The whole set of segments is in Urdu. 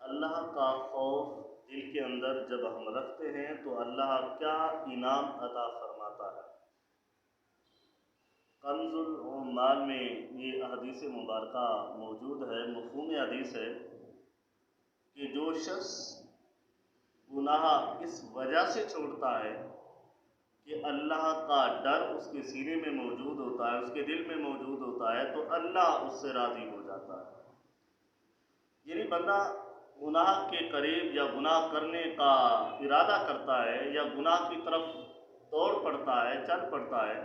اللہ کا خوف دل کے اندر جب ہم رکھتے ہیں تو اللہ کیا انعام عطا فرماتا ہے۔ کنز العمال میں یہ حدیث مبارکہ موجود ہے، مفہوم حدیث ہے کہ جو شخص گناہ اس وجہ سے چھوڑتا ہے کہ اللہ کا ڈر اس کے سینے میں موجود ہوتا ہے، اس کے دل میں موجود ہوتا ہے، تو اللہ اس سے راضی ہو جاتا ہے۔ یعنی بندہ گناہ کے قریب یا گناہ کرنے کا ارادہ کرتا ہے یا گناہ کی طرف دوڑ پڑتا ہے، چل پڑتا ہے،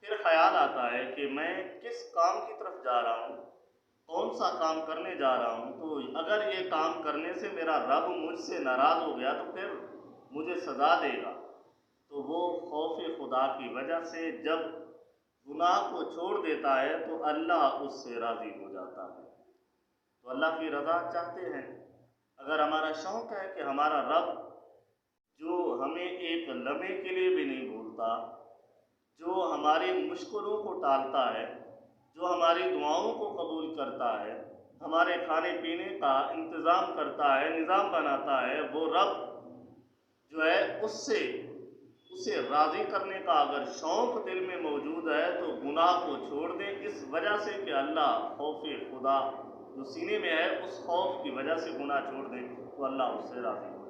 پھر خیال آتا ہے کہ میں کس کام کی طرف جا رہا ہوں، کون سا کام کرنے جا رہا ہوں، تو اگر یہ کام کرنے سے میرا رب مجھ سے ناراض ہو گیا تو پھر مجھے سزا دے گا، تو وہ خوف خدا کی وجہ سے جب گناہ کو چھوڑ دیتا ہے تو اللہ اس سے راضی ہو جاتا ہے۔ تو اللہ کی رضا چاہتے ہیں، اگر ہمارا شوق ہے کہ ہمارا رب جو ہمیں ایک لمحے کے لیے بھی نہیں بھولتا، جو ہماری مشکلوں کو ٹالتا ہے، جو ہماری دعاؤں کو قبول کرتا ہے، ہمارے کھانے پینے کا انتظام کرتا ہے، نظام بناتا ہے، وہ رب جو ہے اسے راضی کرنے کا اگر شوق دل میں موجود ہے تو گناہ کو چھوڑ دیں، اس وجہ سے کہ اللہ خوف خدا جو سینے میں ہے اس خوف کی وجہ سے گناہ چھوڑ دیں تو اللہ اس سے راضی ہے۔